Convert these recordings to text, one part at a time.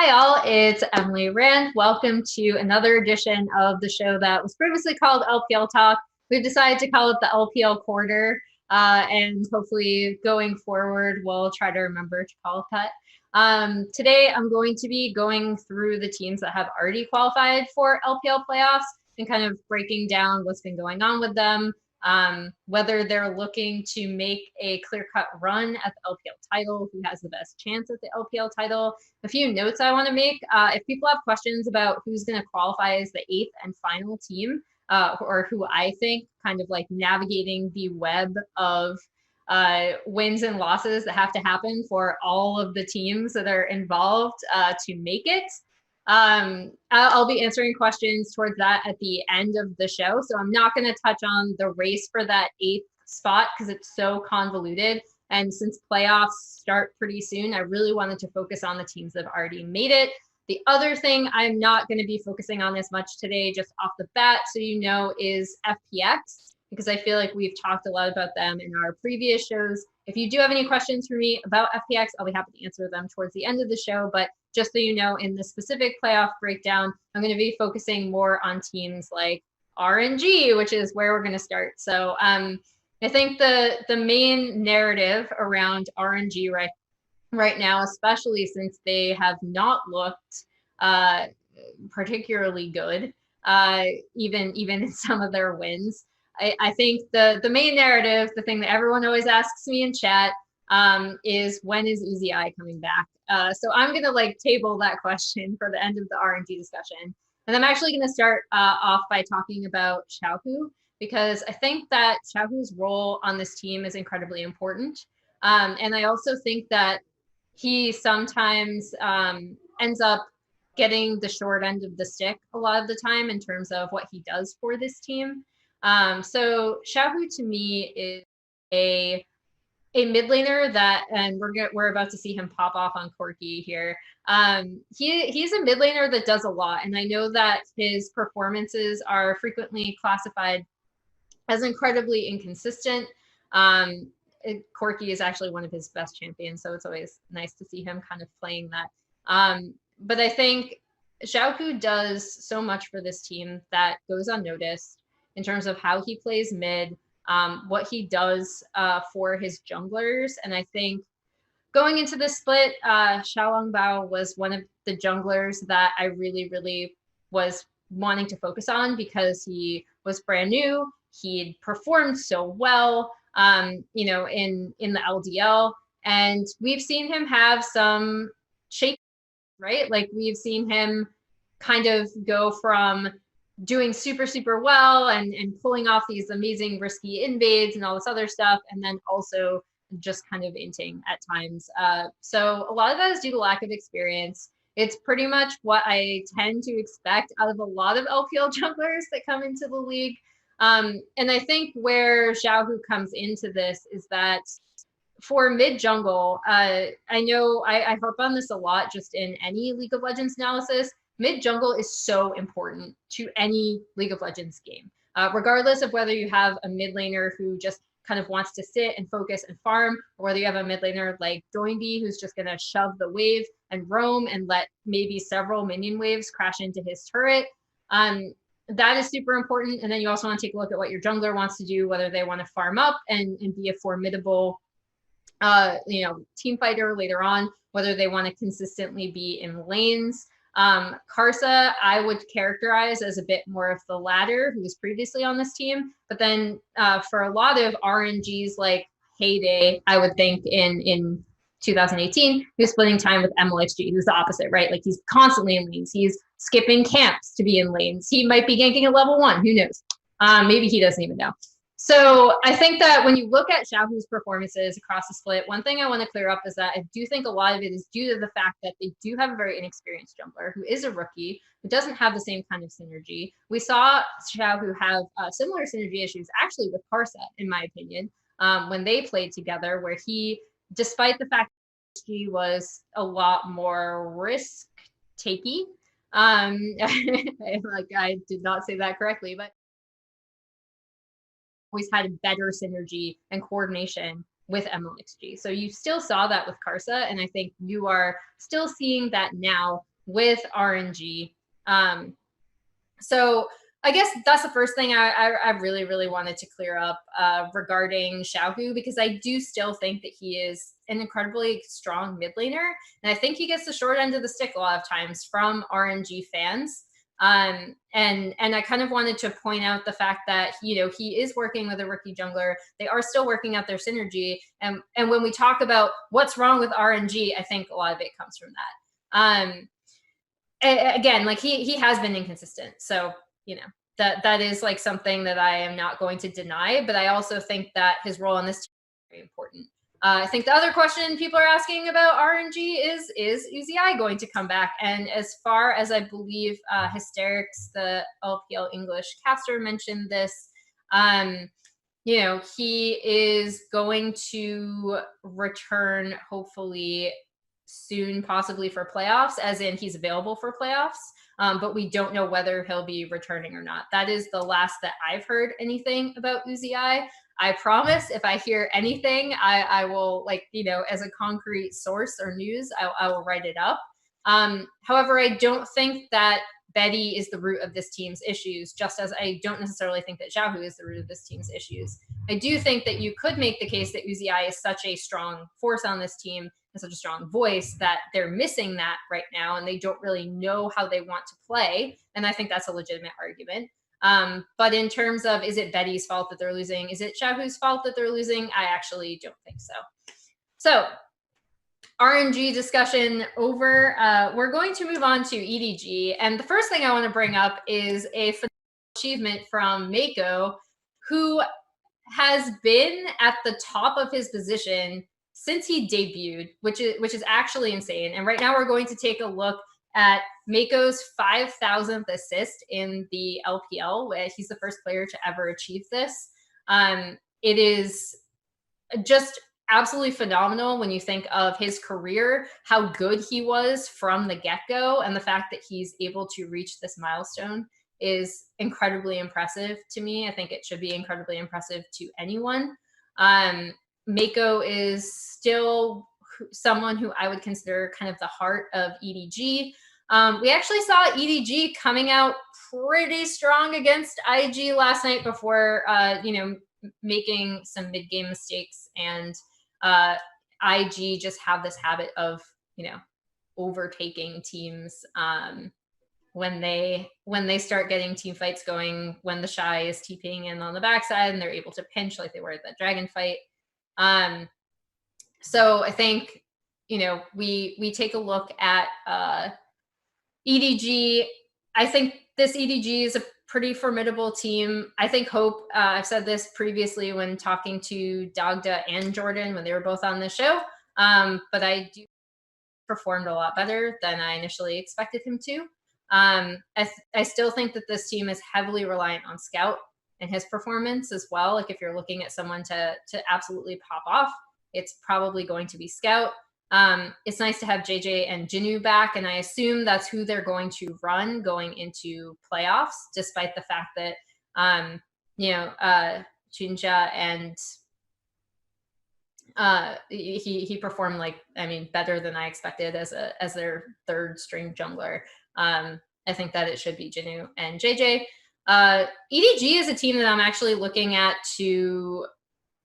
Hi all, it's Emily Rand. Welcome to another edition of the show that was previously called LPL Talk. We've decided to call it the LPL Corner, and hopefully going forward, we'll try to remember to call it that. Today, I'm going to be going through the teams that have already qualified for LPL Playoffs and kind of breaking down what's been going on with them, whether they're looking to make a clear-cut run at the LPL title, who has the best chance at the LPL title. A few notes I want to make. If people have questions about who's going to qualify as the 8th and final team, or who I think kind of like navigating the web of wins and losses that have to happen for all of the teams that are involved to make it, I'll be answering questions towards that at the end of the show. So I'm not going to touch on the race for that 8th spot because it's so convoluted. And since playoffs start pretty soon, I really wanted to focus on the teams that have already made it. The other thing I'm not going to be focusing on as much today, just off the bat, so you know, is FPX, because I feel like we've talked a lot about them in our previous shows. If you do have any questions for me about FPX, I'll be happy to answer them towards the end of the show. But just so you know, in the specific playoff breakdown, I'm going to be focusing more on teams like RNG, which is where we're going to start. So I think the main narrative around RNG right now, especially since they have not looked particularly good, even in some of their wins. I think the main narrative, the thing that everyone always asks me in chat, is when is Easy Eye coming back? So I'm going to table that question for the end of the RNG discussion. And I'm actually going to start off by talking about Xiaohu, because I think that Xiaohu's role on this team is incredibly important. And I also think that he sometimes ends up getting the short end of the stick a lot of the time in terms of what he does for this team. So Xiaohu to me is a mid laner that, and we're about to see him pop off on Corki here. He's a mid laner that does a lot, and I know that his performances are frequently classified as incredibly inconsistent. Corki is actually one of his best champions, so it's always nice to see him kind of playing that. But I think Xiaohu does so much for this team that goes unnoticed in terms of how he plays mid, what he does for his junglers. And I think going into this split, Xiaolongbao was one of the junglers that I really was wanting to focus on because he was brand new. He performed so well, in the LDL, and we've seen him have some shake, right? Like we've seen him kind of go from doing super well and pulling off these amazing risky invades and all this other stuff, and then also just kind of inting at times. So a lot of that is due to lack of experience. It's pretty much what I tend to expect out of a lot of LPL junglers that come into the league. And I think where Xiaohu comes into this is that for mid jungle, I know I harp on this a lot just in any League of Legends analysis. Mid jungle is so important to any League of Legends game, regardless of whether you have a mid laner who just kind of wants to sit and focus and farm, or whether you have a mid laner like Doinby who's just going to shove the wave and roam and let maybe several minion waves crash into his turret. That is super important. And then you also want to take a look at what your jungler wants to do, whether they want to farm up and be a formidable team fighter later on, whether they want to consistently be in lanes. Karsa, I would characterize as a bit more of the latter, who was previously on this team. But then for a lot of RNG's heyday, I would think in 2018, he was splitting time with MLXG, who's the opposite, right? Like he's constantly in lanes. He's skipping camps to be in lanes. He might be ganking at level 1. Who knows? Maybe he doesn't even know. So I think that when you look at Xiaohu's performances across the split, one thing I want to clear up is that I do think a lot of it is due to the fact that they do have a very inexperienced jungler who is a rookie, who doesn't have the same kind of synergy. We saw Xiaohu have similar synergy issues actually with Karsa, in my opinion, when they played together, where he, despite the fact that he was a lot more risk-takey, I did not say that correctly, but always had a better synergy and coordination with MLXG. So you still saw that with Karsa, and I think you are still seeing that now with RNG. So I guess that's the first thing I really, really wanted to clear up regarding Xiaohu, because I do still think that he is an incredibly strong mid laner. And I think he gets the short end of the stick a lot of times from RNG fans. And I kind of wanted to point out the fact that, you know, he is working with a rookie jungler. They are still working out their synergy. And when we talk about what's wrong with RNG, I think a lot of it comes from that. Again, like he has been inconsistent. So, you know, that is like something that I am not going to deny, but I also think that his role on this team is very important. I think the other question people are asking about RNG is Uzi going to come back? And as far as I believe Hysterics, the LPL English caster, mentioned this, you know, he is going to return hopefully soon, possibly for playoffs, as in he's available for playoffs. But we don't know whether he'll be returning or not. That is the last that I've heard anything about Uzi. I promise if I hear anything, I will, like, you know, as a concrete source or news, I will write it up. However, I don't think that Betty is the root of this team's issues, just as I don't necessarily think that Xiaohu is the root of this team's issues. I do think that you could make the case that Uzi is such a strong force on this team and such a strong voice that they're missing that right now, and they don't really know how they want to play. And I think that's a legitimate argument. But in terms of, is it Betty's fault that they're losing? Is it Xiaohu's fault that they're losing? I actually don't think so. So RNG discussion over. We're going to move on to EDG. And the first thing I want to bring up is a phenomenal achievement from Makos, who has been at the top of his position since he debuted, which is actually insane. And right now we're going to take a look at Makos' 5,000th assist in the LPL, where he's the first player to ever achieve this. It is just absolutely phenomenal when you think of his career, how good he was from the get-go, and the fact that he's able to reach this milestone is incredibly impressive to me. I think it should be incredibly impressive to anyone. Makos is still someone who I would consider kind of the heart of EDG. We actually saw EDG coming out pretty strong against IG last night before, you know, making some mid-game mistakes, and IG just have this habit of, you know, overtaking teams when they start getting team fights going, when the Shy is TPing in on the backside and they're able to pinch like they were at that dragon fight. So I think, you know, we take a look at EDG. I think this EDG is a pretty formidable team. I think Hope, I've said this previously when talking to Dagda and Jordan when they were both on the show, but I do performed a lot better than I initially expected him to. I still think that this team is heavily reliant on Scout and his performance as well. Like if you're looking at someone to absolutely pop off, it's probably going to be Scout. It's nice to have JJ and Jinu back, and I assume that's who they're going to run going into playoffs, despite the fact that, you know, Chincha and he performed, like, I mean, better than I expected as their third string jungler. I think that it should be Jinu and JJ. EDG is a team that I'm actually looking at to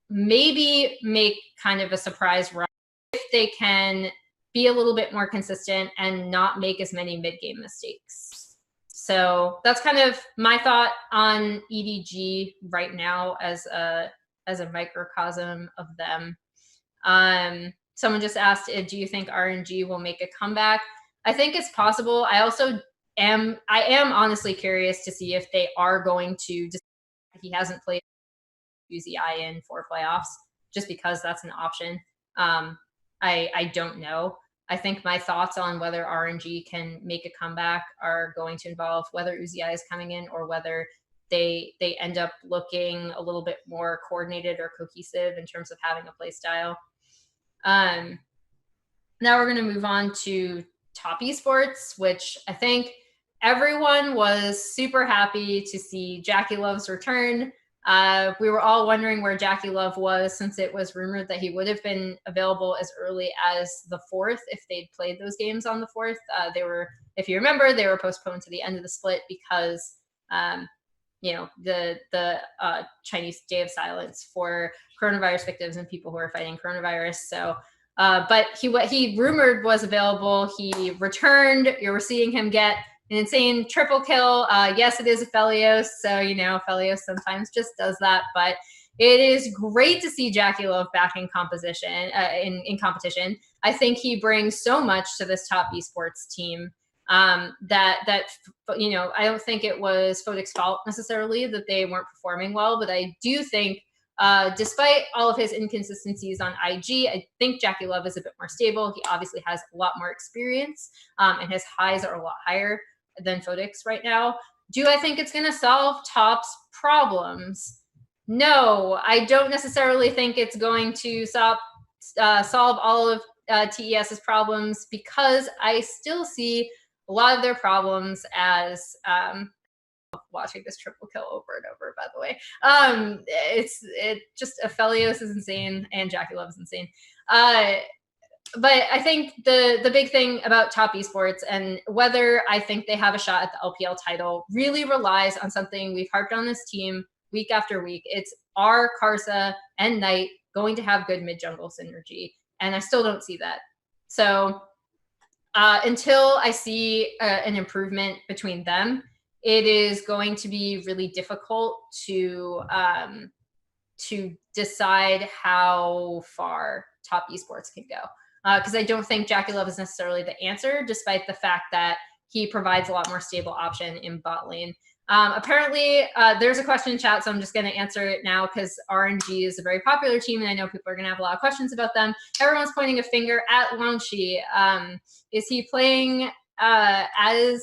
maybe make kind of a surprise run if they can be a little bit more consistent and not make as many mid-game mistakes. So that's kind of my thought on EDG right now as a microcosm of them. Someone just asked, do you think RNG will make a comeback? I think it's possible. I am honestly curious to see if they are going to, just, he hasn't played UZI in for playoffs, just because that's an option. I don't know. I think my thoughts on whether RNG can make a comeback are going to involve whether Uzi is coming in or whether they end up looking a little bit more coordinated or cohesive in terms of having a play style. Now we're going to move on to Top Esports, which I think everyone was super happy to see JackeyLove's return. We were all wondering where JackeyLove was, since it was rumored that he would have been available as early as the 4th if they'd played those games on the 4th. They were, if you remember, they were postponed to the end of the split because the Chinese Day of Silence for coronavirus victims and people who are fighting coronavirus. So, but what he rumored was available. He returned. You were seeing him get an insane triple kill. Yes, it is a Felios, so Felios sometimes just does that. But it is great to see JackeyLove back in competition. I think he brings so much to this top esports team. That I don't think it was Fodic's fault necessarily that they weren't performing well, but I do think despite all of his inconsistencies on IG, I think JackeyLove is a bit more stable. He obviously has a lot more experience, and his highs are a lot higher than Fodic's right now. Do I think it's going to solve Top's problems? No, I don't necessarily think it's going to solve all of TES's problems, because I still see a lot of their problems as watching this triple kill over and over, by the way. It just Aphelios is insane and JackeyLove is insane. But I think the big thing about top esports and whether I think they have a shot at the LPL title really relies on something we've harped on this team week after week. It's our Karsa and Knight going to have good mid jungle synergy, and I still don't see that. So until I see an improvement between them, it is going to be really difficult to decide how far top esports can go. Because I don't think JackeyLove is necessarily the answer, despite the fact that he provides a lot more stable option in bot lane. Apparently, there's a question in chat, so I'm just going to answer it now because RNG is a very popular team, and I know people are going to have a lot of questions about them. Everyone's pointing a finger at Longshi. Is he playing as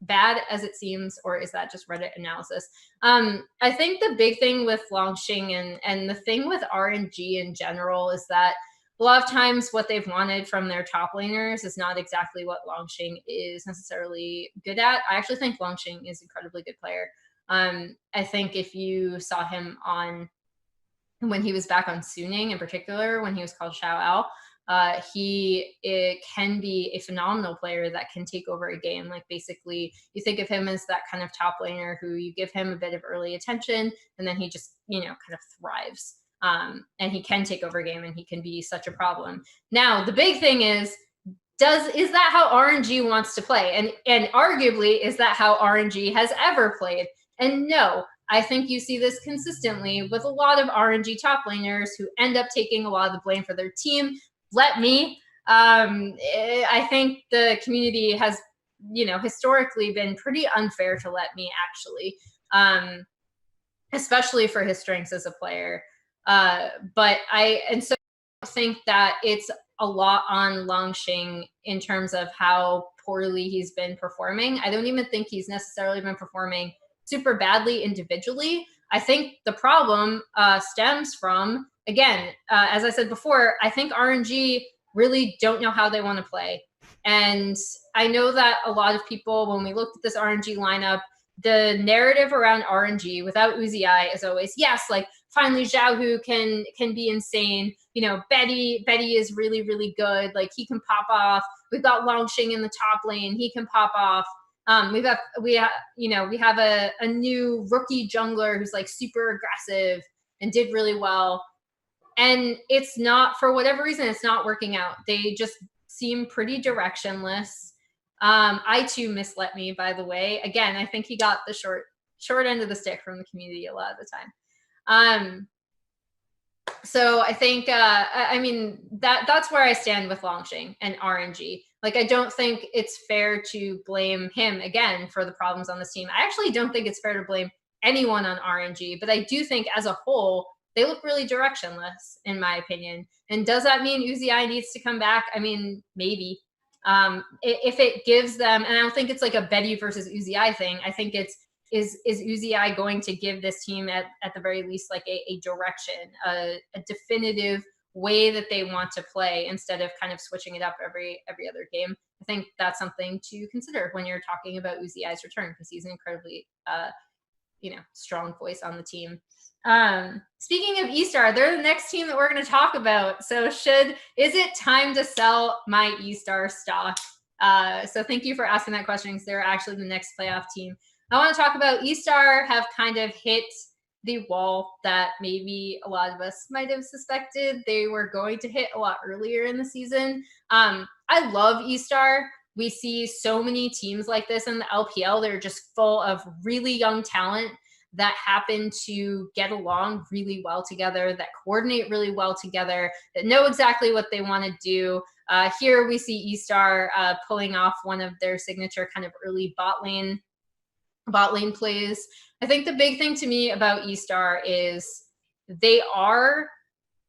bad as it seems, or is that just Reddit analysis? I think the big thing with Longxing and the thing with RNG in general is that a lot of times what they've wanted from their top laners is not exactly what Longxing is necessarily good at. I actually think Longxing is an incredibly good player. I think if you saw him when he was back on Suning in particular, when he was called Xiao Ao, it can be a phenomenal player that can take over a game. Like, basically, you think of him as that kind of top laner who you give him a bit of early attention, and then he just, kind of thrives. And he can take over a game, and he can be such a problem. Now, the big thing is that how RNG wants to play? And arguably, is that how RNG has ever played? And no, I think you see this consistently with a lot of RNG top laners who end up taking a lot of the blame for their team. I think the community has, historically been pretty unfair to Let Me, actually, especially for his strengths as a player. So I think that it's a lot on Longxing in terms of how poorly he's been performing. I don't even think he's necessarily been performing super badly individually. I think the problem stems from, again, as I said before, I think RNG really don't know how they want to play. And I know that a lot of people, when we looked at this RNG lineup, the narrative around RNG without Uzi is always, yes, like, finally Xiaohu can be insane. Betty is really, really good. Like, he can pop off. We've got Longxing in the top lane. He can pop off. We have a new rookie jungler who's like super aggressive and did really well. And it's not, for whatever reason, it's not working out. They just seem pretty directionless. I too miss Let Me, by the way. Again, I think he got the short end of the stick from the community a lot of the time. So I think, that's where I stand with Longxing and RNG. Like, I don't think it's fair to blame him again for the problems on this team. I actually don't think it's fair to blame anyone on RNG, but I do think as a whole, they look really directionless, in my opinion. And does that mean Uzi needs to come back? I mean, maybe. If it gives them, and I don't think it's like a Betty versus Uzi thing. I think it's, is Uzi going to give this team at the very least like a direction, a definitive way that they want to play, instead of kind of switching it up every other game. I think that's something to consider when you're talking about Uzi's return, because he's an incredibly strong voice on the team. Speaking of eStar, they're the next team that we're going to talk about. So is it time to sell my eStar stock? So thank you for asking that question, because they're actually the next playoff team. I want to talk about eStar have kind of hit the wall that maybe a lot of us might have suspected they were going to hit a lot earlier in the season. I love eStar. We see so many teams like this in the LPL. They're just full of really young talent that happen to get along really well together, that coordinate really well together, that know exactly what they want to do. Here we see eStar pulling off one of their signature kind of early bot lane plays. I think the big thing to me about eStar is they are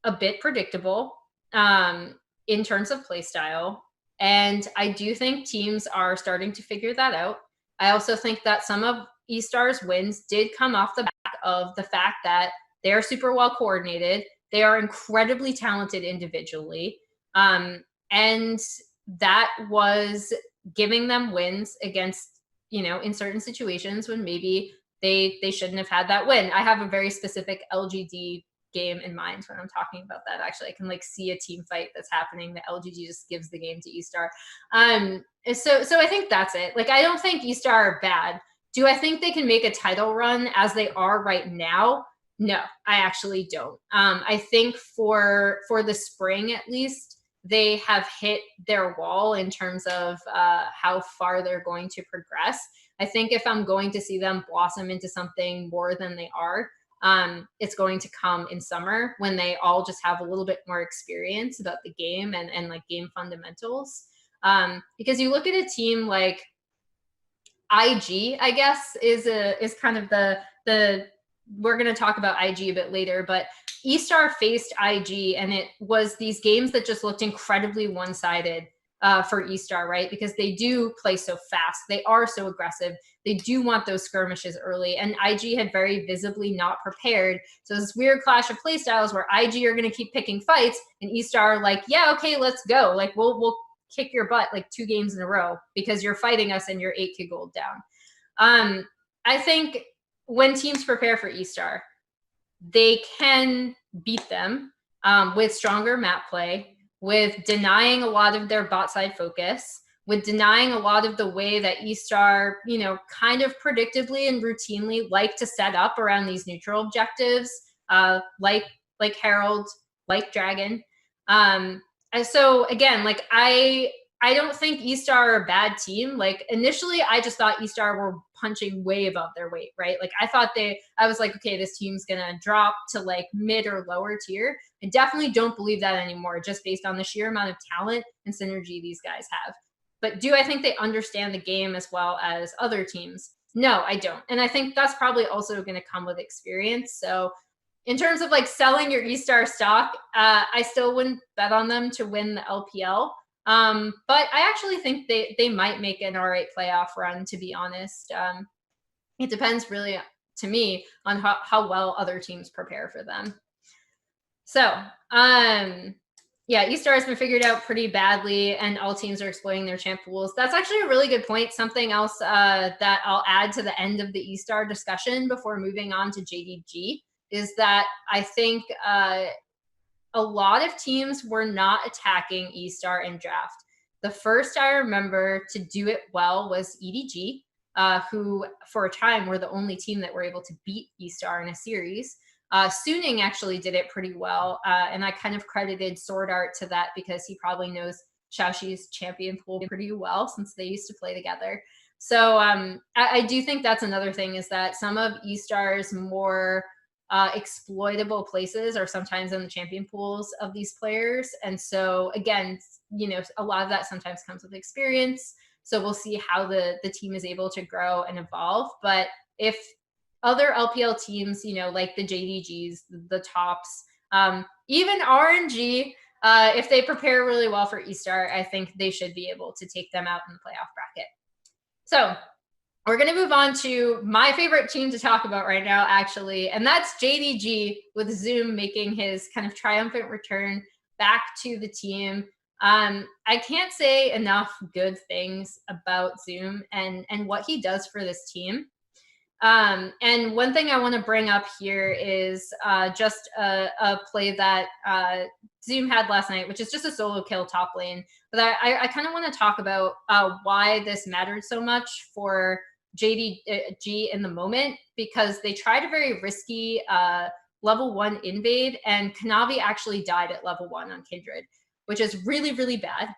a bit predictable in terms of play style. And I do think teams are starting to figure that out. I also think that some of eStar's wins did come off the back of the fact that they are super well coordinated. They are incredibly talented individually. And that was giving them wins against, in certain situations when maybe they shouldn't have had that win. I have a very specific LGD game in mind when I'm talking about that. Actually, I can see a team fight that's happening. The LGD just gives the game to eStar. So I think that's it. I don't think eStar are bad. Do I think they can make a title run as they are right now? No, I actually don't. I think for the spring, at least, they have hit their wall in terms of how far they're going to progress. I think if I'm going to see them blossom into something more than they are, it's going to come in summer when they all just have a little bit more experience about the game and game fundamentals. Because you look at a team like IG, I guess, is kind of the we're going to talk about IG a bit later, but eStar faced IG, and it was these games that just looked incredibly one-sided for eStar, right? Because they do play so fast. They are so aggressive. They do want those skirmishes early, and IG had very visibly not prepared. So this weird clash of play styles where IG are going to keep picking fights, and eStar are like, yeah, okay, let's go. We'll kick your butt 2 games in a row because you're fighting us and you're 8K gold down. I think when teams prepare for eStar, they can beat them with stronger map play, with denying a lot of their bot side focus, with denying a lot of the way that eStar, kind of predictably and routinely like to set up around these neutral objectives, like Herald, like Dragon. And so again, I don't think eStar are a bad team. Initially, I just thought eStar were punching way above their weight, right? I was like, okay, this team's gonna drop to mid or lower tier. I definitely don't believe that anymore, just based on the sheer amount of talent and synergy these guys have. But do I think they understand the game as well as other teams? No, I don't. And I think that's probably also going to come with experience. So in terms of selling your eStar stock, I still wouldn't bet on them to win the LPL. But I actually think they might make an all right playoff run, to be honest. It depends really, to me, on how well other teams prepare for them. So, yeah, eStar has been figured out pretty badly, and all teams are exploiting their champ pools. That's actually a really good point. Something else that I'll add to the end of the eStar discussion before moving on to JDG is that I think a lot of teams were not attacking eStar in draft. The first I remember to do it well was EDG, who for a time were the only team that were able to beat eStar in a series. Suning actually did it pretty well, and I kind of credited Sword Art to that because he probably knows Xiaoxi's champion pool pretty well since they used to play together. So I do think that's another thing, is that some of eStar's more exploitable places are sometimes in the champion pools of these players. And so again, a lot of that sometimes comes with experience. So we'll see how the team is able to grow and evolve. But if other LPL teams, like the JDGs, the tops, even RNG, if they prepare really well for eStar, I think they should be able to take them out in the playoff bracket. So we're going to move on to my favorite team to talk about right now, actually, and that's JDG, with Zoom making his kind of triumphant return back to the team. I can't say enough good things about Zoom and what he does for this team. And one thing I want to bring up here is just a play that Zoom had last night, which is just a solo kill top lane. But I kind of want to talk about why this mattered so much for JDG in the moment, because they tried a very risky level 1 invade, and Kanavi actually died at level 1 on Kindred, which is really, really bad.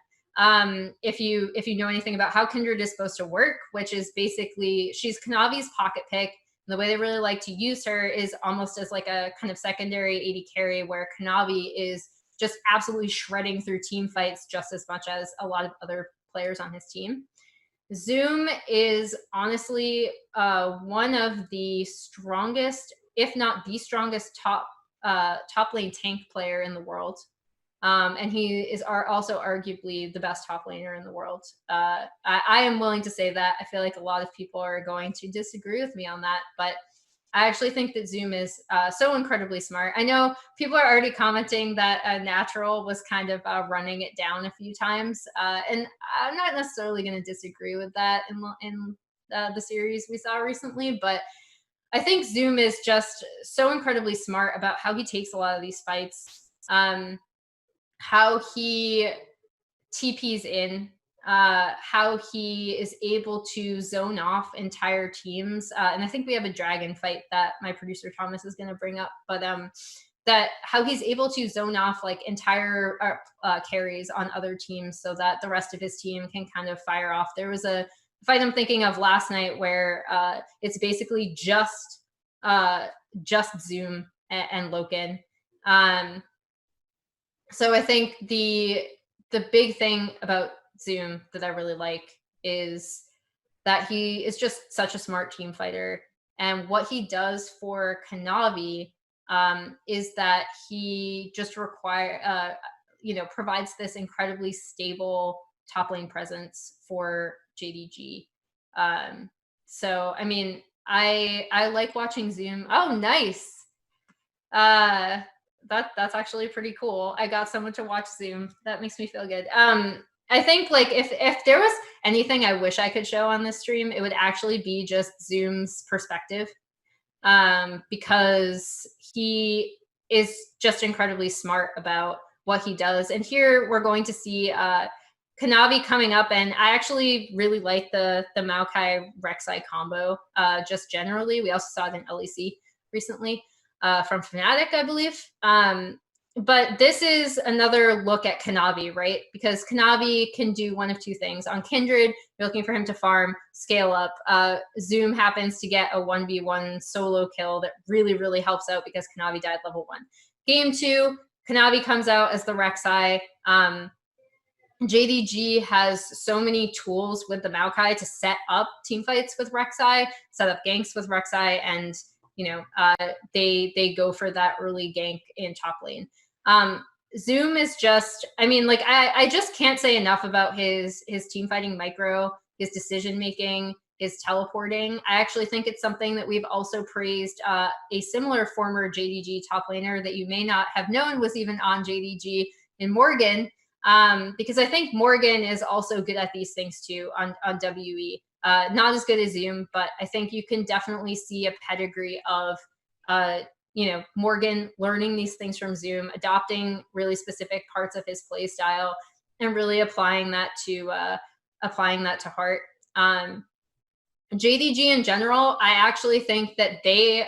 If you know anything about how Kindred is supposed to work, which is basically she's Kanavi's pocket pick. And the way they really like to use her is almost as like a kind of secondary AD carry, where Kanavi is just absolutely shredding through team fights just as much as a lot of other players on his team. Zoom is honestly one of the strongest, if not the strongest top lane tank player in the world. And he is also arguably the best top laner in the world. I am willing to say that. I feel like a lot of people are going to disagree with me on that, but I actually think that Zoom is so incredibly smart. I know people are already commenting that Natural was kind of running it down a few times, and I'm not necessarily going to disagree with that in the series we saw recently, but I think Zoom is just so incredibly smart about how he takes a lot of these fights. How he TPs in, how he is able to zone off entire teams. And I think we have a dragon fight that my producer Thomas is going to bring up, but that how he's able to zone off like entire carries on other teams so that the rest of his team can kind of fire off. There was a fight I'm thinking of last night where it's basically just Zoom and Loken. So I think the big thing about Zoom that I really like is that he is just such a smart team fighter. And what he does for Kanavi is that he just provides this incredibly stable top lane presence for JDG. So, I mean, I like watching Zoom. Oh, nice. That's actually pretty cool. I got someone to watch Zoom. That makes me feel good. I think like if there was anything I wish I could show on this stream, it would actually be just Zoom's perspective, because he is just incredibly smart about what he does. And here we're going to see Kanavi coming up, and I actually really like the Maokai Rek'Sai combo just generally. We also saw it in LEC recently. From Fnatic, I believe. But this is another look at Kanavi, right? Because Kanavi can do one of two things. On Kindred, you're looking for him to farm, scale up. Zoom happens to get a 1v1 solo kill that really, really helps out because Kanavi died level 1. Game 2, Kanavi comes out as the Rek'Sai. JDG has so many tools with the Maokai to set up team fights with Rek'Sai, set up ganks with Rek'Sai, and they go for that early gank in top lane. Zoom is just, I mean, like I just can't say enough about his team fighting micro, his decision making, his teleporting. I actually think it's something that we've also praised a similar former JDG top laner that you may not have known was even on JDG in Morgan, because I think Morgan is also good at these things too on WE. Not as good as Zoom, but I think you can definitely see a pedigree of, Morgan learning these things from Zoom, adopting really specific parts of his play style, and really applying that to heart. JDG in general, I actually think that they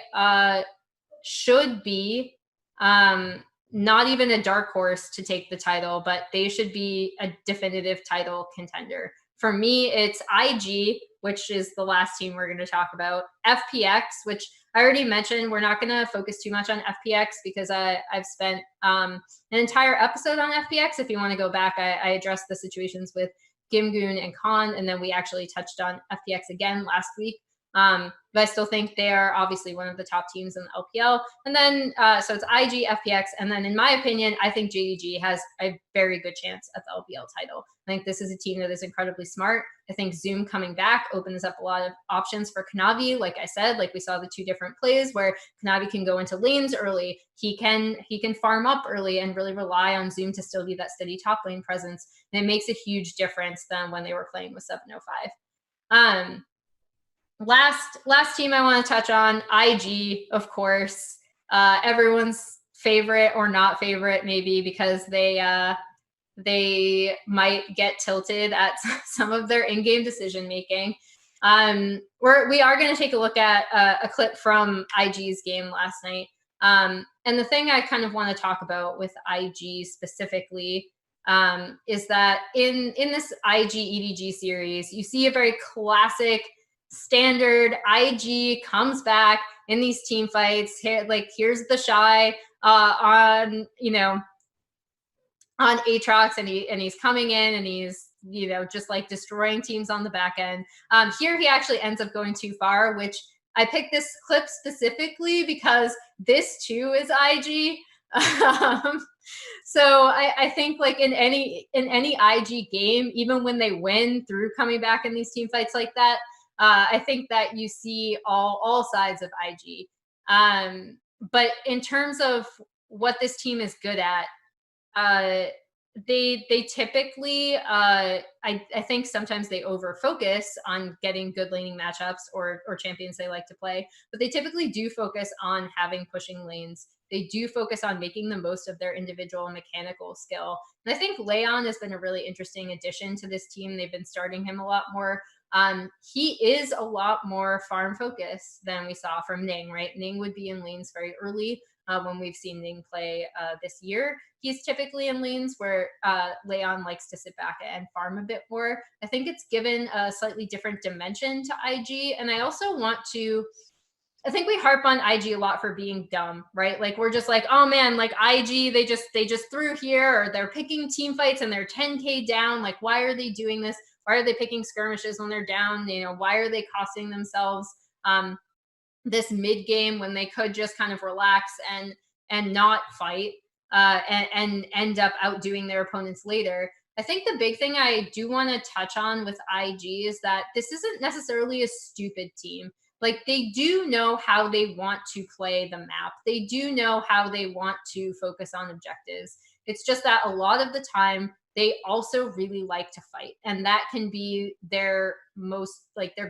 should be not even a dark horse to take the title, but they should be a definitive title contender. For me, it's IG, which is the last team we're going to talk about. FPX, which I already mentioned. We're not going to focus too much on FPX because I've spent an entire episode on FPX. If you want to go back, I addressed the situations with Gimgoon and Khan, and then we actually touched on FPX again last week. But I still think they are obviously one of the top teams in the LPL. And then, so it's IG, FPX. And then in my opinion, I think JDG has a very good chance at the LPL title. I think this is a team that is incredibly smart. I think Zoom coming back opens up a lot of options for Kanavi. Like I said, like we saw the two different plays where Kanavi can go into lanes early. He can farm up early and really rely on Zoom to still be that steady top lane presence. And it makes a huge difference than when they were playing with 705. Last team I want to touch on, IG, of course. Everyone's favorite or not favorite, maybe, because they might get tilted at some of their in-game decision making. We are going to take a look at a clip from IG's game last night. And the thing I kind of want to talk about with IG specifically is that in this IG EDG series, you see a very classic standard IG comes back in these team fights. Here's the shy on, on Aatrox, and he's coming in and he's, just like destroying teams on the back end. Here he actually ends up going too far, which I picked this clip specifically because this too is IG. So I think like in any IG game, even when they win through coming back in these team fights like that, I think that you see all sides of IG. But in terms of what this team is good at, they typically I think sometimes they over focus on getting good laning matchups or champions they like to play, but they typically do focus on having pushing lanes. They do focus on making the most of their individual mechanical skill. And I think Leon has been a really interesting addition to this team. They've been starting him a lot more. He is a lot more farm focused than we saw from Ning, right? Ning would be in lanes very early. When we've seen Ning play this year, he's typically in lanes where Leon likes to sit back and farm a bit more. I think it's given a slightly different dimension to IG. And I also I think we harp on IG a lot for being dumb, right? Like we're just like, oh man, like IG, they just threw here, or they're picking team fights and they're 10K down. Like, why are they doing this? Why are they picking skirmishes when they're down? Why are they costing themselves this mid game when they could just kind of relax and not fight and end up outdoing their opponents later? I think the big thing I do want to touch on with IG is that this isn't necessarily a stupid team. Like, they do know how they want to play the map. They do know how they want to focus on objectives. It's just that a lot of the time they also really like to fight, and that can be their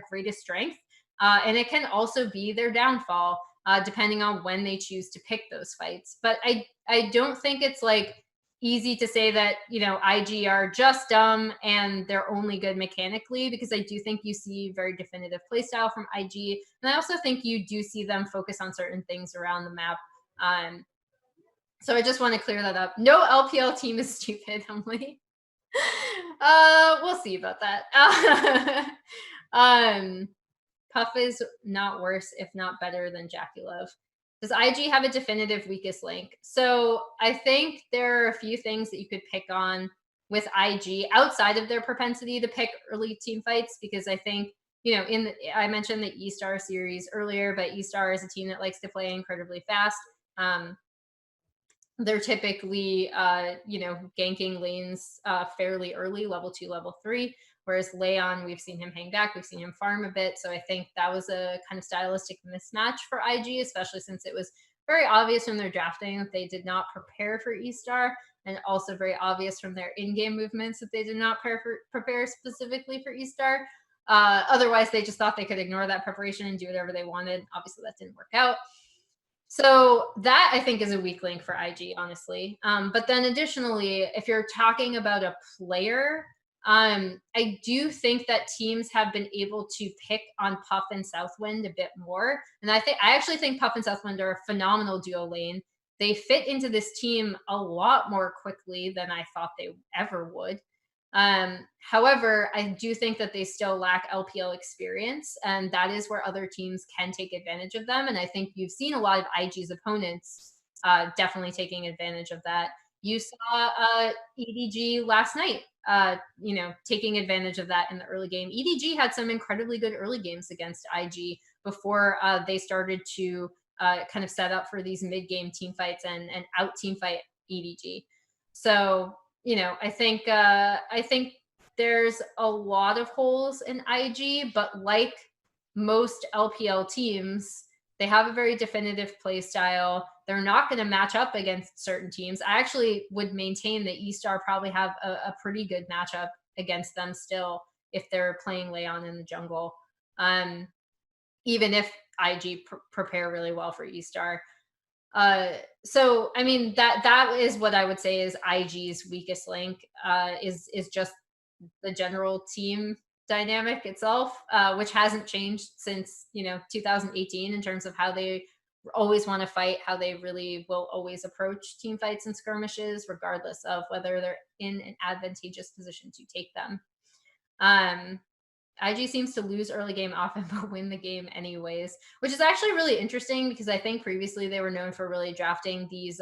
greatest strength. And it can also be their downfall, depending on when they choose to pick those fights. But I don't think it's like easy to say that, IG are just dumb and they're only good mechanically, because I do think you see very definitive playstyle from IG. And I also think you do see them focus on certain things around the map. So I just want to clear that up. No LPL team is stupid, Emily. We'll see about that. Puff is not worse, if not better, than JackeyLove. Does IG have a definitive weakest link? So I think there are a few things that you could pick on with IG outside of their propensity to pick early team fights, because I think, I mentioned the E-Star series earlier, but E-Star is a team that likes to play incredibly fast. They're typically, ganking lanes fairly early, level 2, level 3. Whereas Leon, we've seen him hang back. We've seen him farm a bit. So I think that was a kind of stylistic mismatch for IG, especially since it was very obvious from their drafting that they did not prepare for E-Star, and also very obvious from their in-game movements that they did not prepare specifically for E-Star. Otherwise, they just thought they could ignore that preparation and do whatever they wanted. Obviously, that didn't work out. So that, I think, is a weak link for IG, honestly. But then additionally, if you're talking about a player, I do think that teams have been able to pick on Puff and Southwind a bit more. And I actually think Puff and Southwind are a phenomenal duo lane. They fit into this team a lot more quickly than I thought they ever would. However, I do think that they still lack LPL experience, and that is where other teams can take advantage of them. And I think you've seen a lot of IG's opponents definitely taking advantage of that. You saw EDG last night, taking advantage of that in the early game. EDG had some incredibly good early games against IG before they started to kind of set up for these mid-game team fights and out team fight EDG. So, I think there's a lot of holes in IG, but like most LPL teams, they have a very definitive play style. They're not going to match up against certain teams. I actually would maintain that E-Star probably have a pretty good matchup against them still if they're playing Leon in the jungle. even if IG prepare really well for E-Star. So I mean that is what I would say is IG's weakest link, is just the general team dynamic itself, which hasn't changed since 2018 in terms of how they always want to fight, how they really will always approach team fights and skirmishes, regardless of whether they're in an advantageous position to take them. IG seems to lose early game often, but win the game anyways, which is actually really interesting because I think previously they were known for really drafting these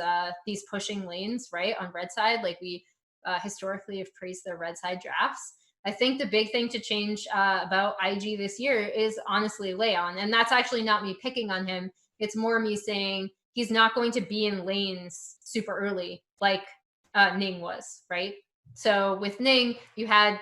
pushing lanes, right, on red side. Like we historically have praised their red side drafts. I think the big thing to change about IG this year is honestly Leon, and that's actually not me picking on him. It's more me saying he's not going to be in lanes super early like Ning was, right? So with Ning, you had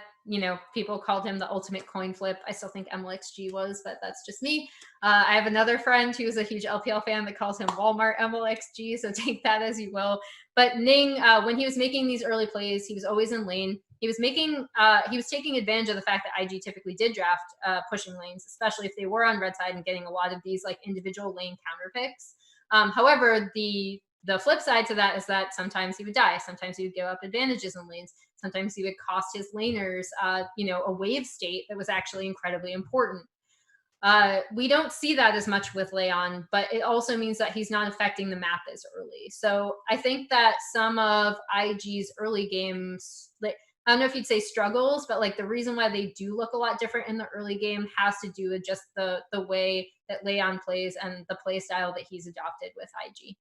people called him the ultimate coin flip. I still think MLXG was, but that's just me. I have another friend who's a huge LPL fan that calls him Walmart MLXG, so take that as you will. But Ning, when he was making these early plays, he was always in lane. He was taking advantage of the fact that IG typically did draft pushing lanes, especially if they were on red side and getting a lot of these like individual lane counter picks. However, the flip side to that is that sometimes he would die. Sometimes he would give up advantages in lanes. Sometimes he would cost his laners, a wave state that was actually incredibly important. We don't see that as much with Leon, but it also means that he's not affecting the map as early. So I think that some of IG's early games, I don't know if you'd say struggles, but like the reason why they do look a lot different in the early game has to do with just the way that Leon plays and the play style that he's adopted with IG.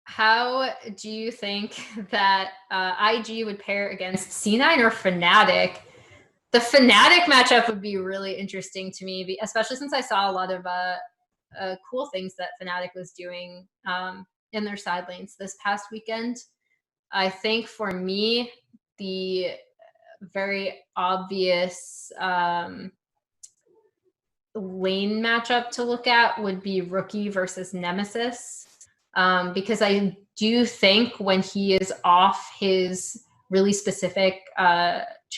How do you think that IG would pair against C9 or Fnatic? The Fnatic matchup would be really interesting to me, especially since I saw a lot of cool things that Fnatic was doing in their side lanes this past weekend. I think for me, the very obvious lane matchup to look at would be Rookie versus Nemesis. Because I do think when he is off his really specific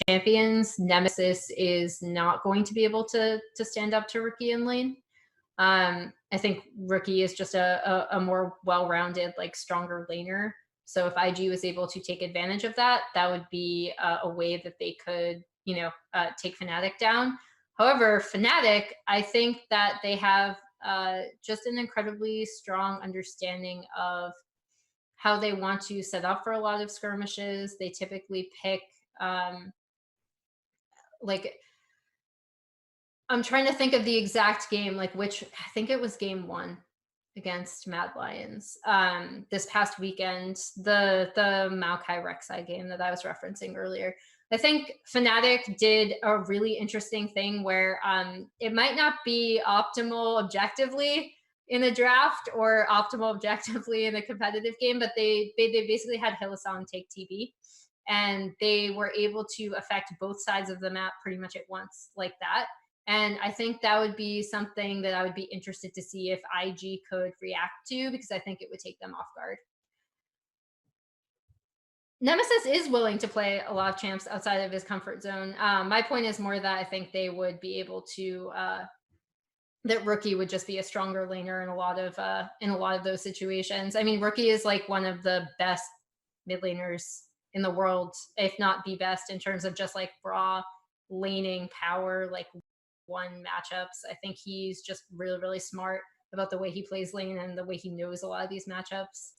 champions, Nemesis is not going to be able to stand up to Rookie in lane. I think Rookie is just a more well-rounded, like stronger laner. So if IG was able to take advantage of that, that would be a way that they could, take Fnatic down. However, Fnatic, I think that they have just an incredibly strong understanding of how they want to set up for a lot of skirmishes. They typically pick like, I'm trying to think of the exact game, like which, I think it was game 1 against Mad Lions this past weekend, the Maokai Rek'Sai game that I was referencing earlier. I think Fnatic did a really interesting thing where it might not be optimal objectively in a draft or optimal objectively in a competitive game, but they basically had Hylissang take TB, and they were able to affect both sides of the map pretty much at once like that. And I think that would be something that I would be interested to see if IG could react to, because I think it would take them off guard. Nemesis is willing to play a lot of champs outside of his comfort zone. My point is more that I think they would be able to, that Rookie would just be a stronger laner in a lot of those situations. I mean, Rookie is like one of the best mid laners in the world, if not the best, in terms of just like raw laning power, like one matchups. I think he's just really, really smart about the way he plays lane and the way he knows a lot of these matchups.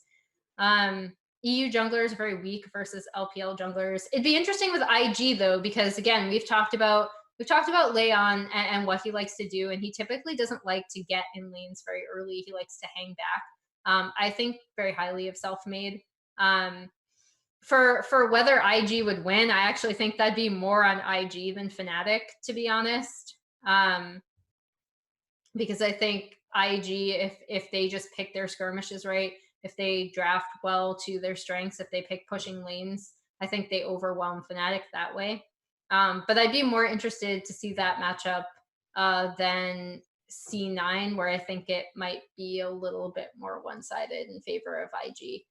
EU junglers are very weak versus LPL junglers. It'd be interesting with IG though, because again, we've talked about Leon and what he likes to do, and he typically doesn't like to get in lanes very early. He likes to hang back. I think very highly of Selfmade. For whether IG would win, I actually think that'd be more on IG than Fnatic, to be honest. Because I think IG, if they just pick their skirmishes right, if they draft well to their strengths, if they pick pushing lanes, I think they overwhelm Fnatic that way. But I'd be more interested to see that matchup than C9, where I think it might be a little bit more one-sided in favor of IG.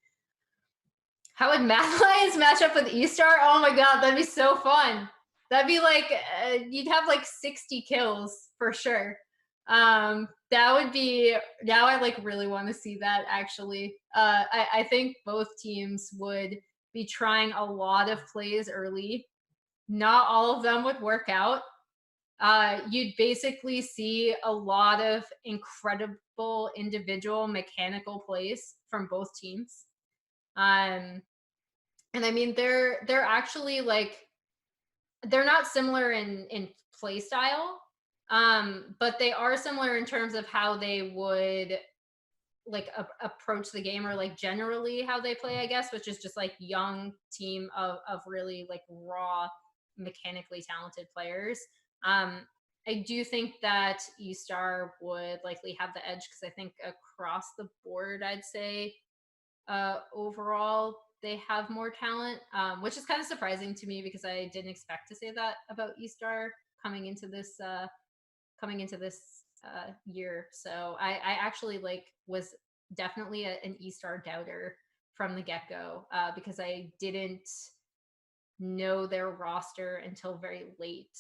How would Mad Lions match up with E-Star? Oh my god, that'd be so fun. That'd be like you'd have like 60 kills for sure. That would be, now I like really want to see that actually. I think both teams would be trying a lot of plays early. Not all of them would work out. You'd basically see a lot of incredible individual mechanical plays from both teams. And I mean, they're actually like, they're not similar in play style, but they are similar in terms of how they would like approach the game, or like generally how they play, I guess, which is just like young team of really like raw, mechanically talented players. I do think that eStar would likely have the edge because I think across the board, I'd say overall they have more talent, which is kind of surprising to me because I didn't expect to say that about eStar coming into this year. So I actually like was definitely an eStar doubter from the get go because I didn't know their roster until very late.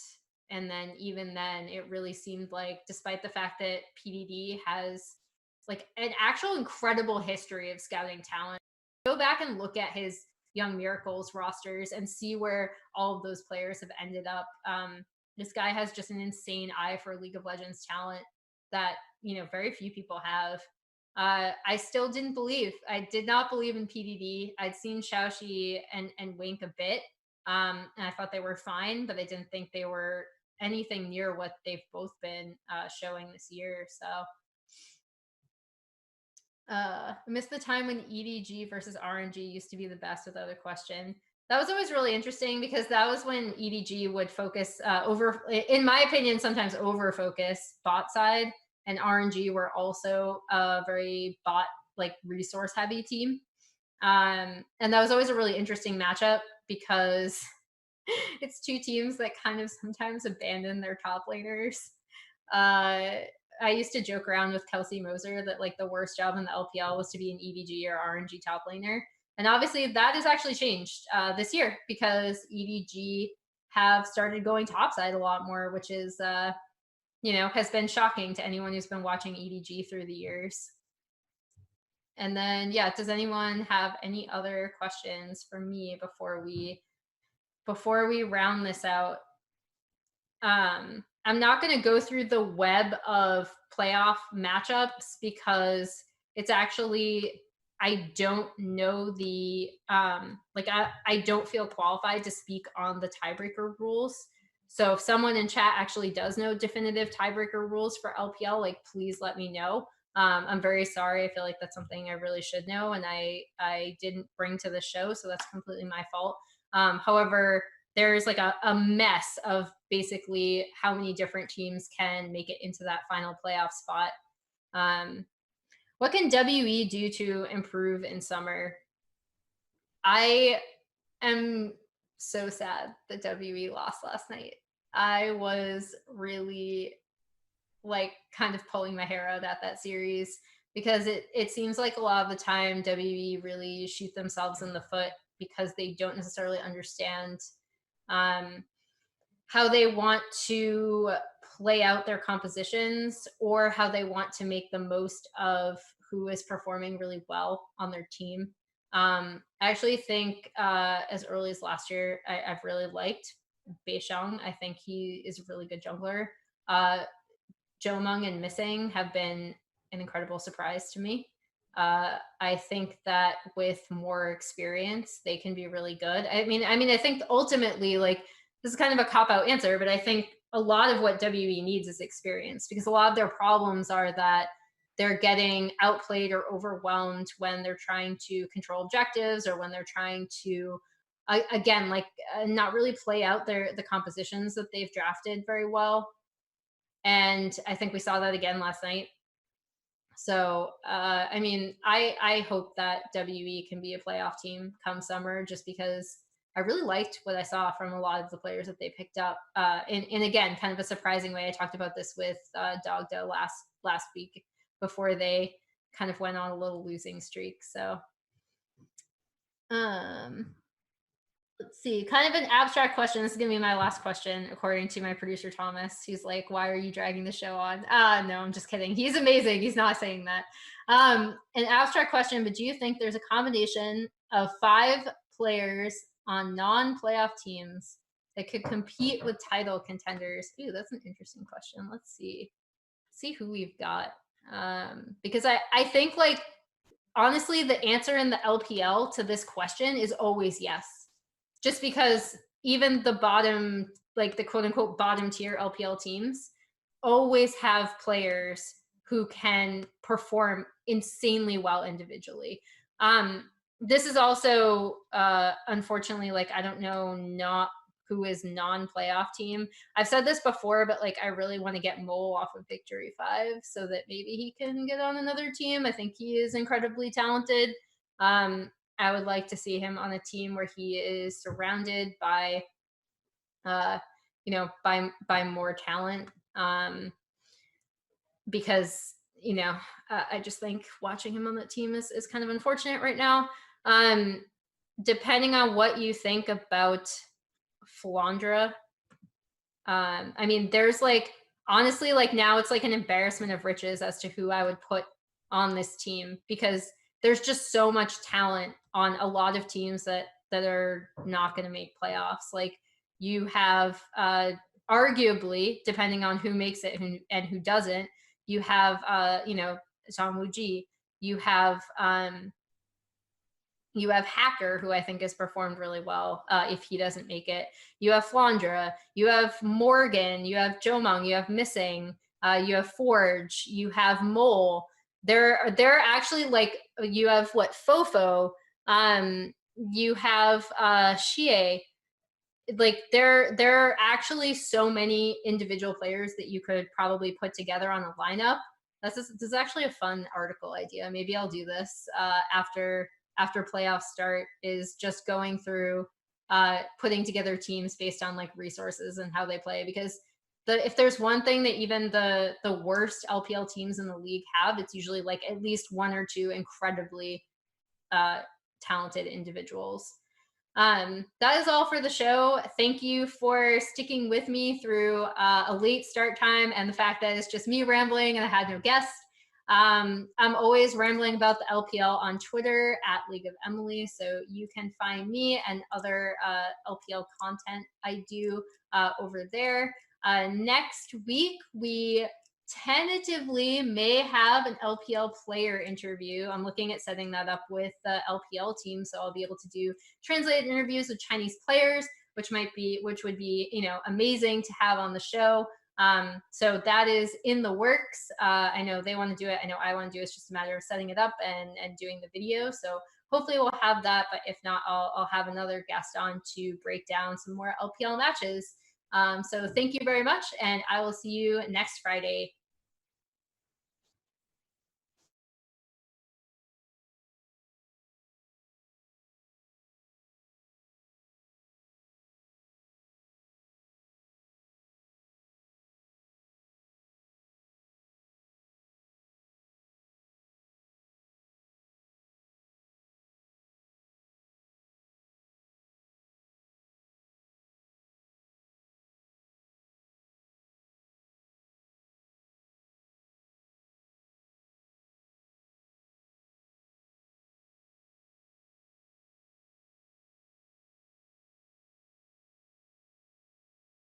And then even then, it really seemed like, despite the fact that PDD has like an actual incredible history of scouting talent, go back and look at his Young Miracles rosters and see where all of those players have ended up. This guy has just an insane eye for League of Legends talent that, you know, very few people have. I still didn't believe. I did not believe in PDD. I'd seen Xiaoxi and Wink a bit, and I thought they were fine, but I didn't think they were anything near what they've both been showing this year. So I missed the time when EDG versus RNG used to be the best without a question. That was always really interesting because that was when EDG would focus over, in my opinion, sometimes over focus bot side, and RNG were also a very bot like resource heavy team. And that was always a really interesting matchup because it's two teams that kind of sometimes abandon their top laners. I used to joke around with Kelsey Moser that like the worst job in the LPL was to be an EDG or RNG top laner. And obviously that has actually changed this year because EDG have started going topside a lot more, which is, you know, has been shocking to anyone who's been watching EDG through the years. And then, yeah, does anyone have any other questions for me before we round this out? I'm not going to go through the web of playoff matchups because it's actually, I don't know the like I don't feel qualified to speak on the tiebreaker rules. So if someone in chat actually does know definitive tiebreaker rules for LPL, like please let me know. I'm very sorry. I feel like that's something I really should know, and I didn't bring to the show, so that's completely my fault. However, there's like a mess of basically how many different teams can make it into that final playoff spot. What can WE do to improve in summer? I am so sad that WE lost last night. I was really like kind of pulling my hair out at that series because it seems like a lot of the time WE really shoot themselves in the foot because they don't necessarily understand how they want to play out their compositions or how they want to make the most of who is performing really well on their team. I actually think as early as last year, I've really liked Beisheng. I think he is a really good jungler. Jomung and Missing have been an incredible surprise to me. I think that with more experience, they can be really good. I mean, I think ultimately, like, this is kind of a cop-out answer, but I think a lot of what WE needs is experience because a lot of their problems are that they're getting outplayed or overwhelmed when they're trying to control objectives or when they're trying to, again, like not really play out the compositions that they've drafted very well. And I think we saw that again last night. So, I mean, I hope that WE can be a playoff team come summer just because I really liked what I saw from a lot of the players that they picked up. In again, kind of a surprising way. I talked about this with Dogda last week before they kind of went on a little losing streak. So, Let's see, kind of an abstract question. This is gonna be my last question, according to my producer Thomas. He's like, "Why are you dragging the show on?" No, I'm just kidding. He's amazing. He's not saying that. An abstract question, but do you think there's a combination of 5 players on non-playoff teams that could compete with title contenders? Ooh, that's an interesting question. Let's see who we've got. Because I think like honestly, the answer in the LPL to this question is always yes. Just because even the bottom, like the quote unquote bottom tier LPL teams, always have players who can perform insanely well individually. This is also unfortunately, like, I don't know, not who is non-playoff team. I've said this before, but like I really want to get Mole off of Victory 5 so that maybe he can get on another team. I think he is incredibly talented. I would like to see him on a team where he is surrounded by by more talent. Because I just think watching him on that team is kind of unfortunate right now. Depending on what you think about Flandra, I mean, there's like honestly, like now it's like an embarrassment of riches as to who I would put on this team because there's just so much talent on a lot of teams that are not going to make playoffs. Like you have arguably, depending on who makes it and who doesn't, you have Zhang Wuji, you have Hacker, who I think has performed really well if he doesn't make it. You have Flandra, you have Morgan, you have Jomong, you have Missing, you have Forge, you have Mole. They're actually like, you have what, Fofo, you have Xie. Like there are actually so many individual players that you could probably put together on a lineup. This is actually a fun article idea. Maybe I'll do this after playoffs start, is just going through putting together teams based on like resources and how they play, because if there's one thing that even the worst LPL teams in the league have, it's usually like at least 1 or 2 incredibly talented individuals. That is all for the show. Thank you for sticking with me through a late start time and the fact that it's just me rambling and I had no guests. I'm always rambling about the LPL on Twitter at League of Emily, so you can find me and other LPL content I do over there. Next week, we tentatively may have an LPL player interview. I'm looking at setting that up with the LPL team, so I'll be able to do translated interviews with Chinese players, which would be amazing to have on the show. So that is in the works. I know they want to do it. I know I want to do it. It's just a matter of setting it up and doing the video. So hopefully we'll have that. But if not, I'll have another guest on to break down some more LPL matches. So thank you very much. And I will see you next Friday.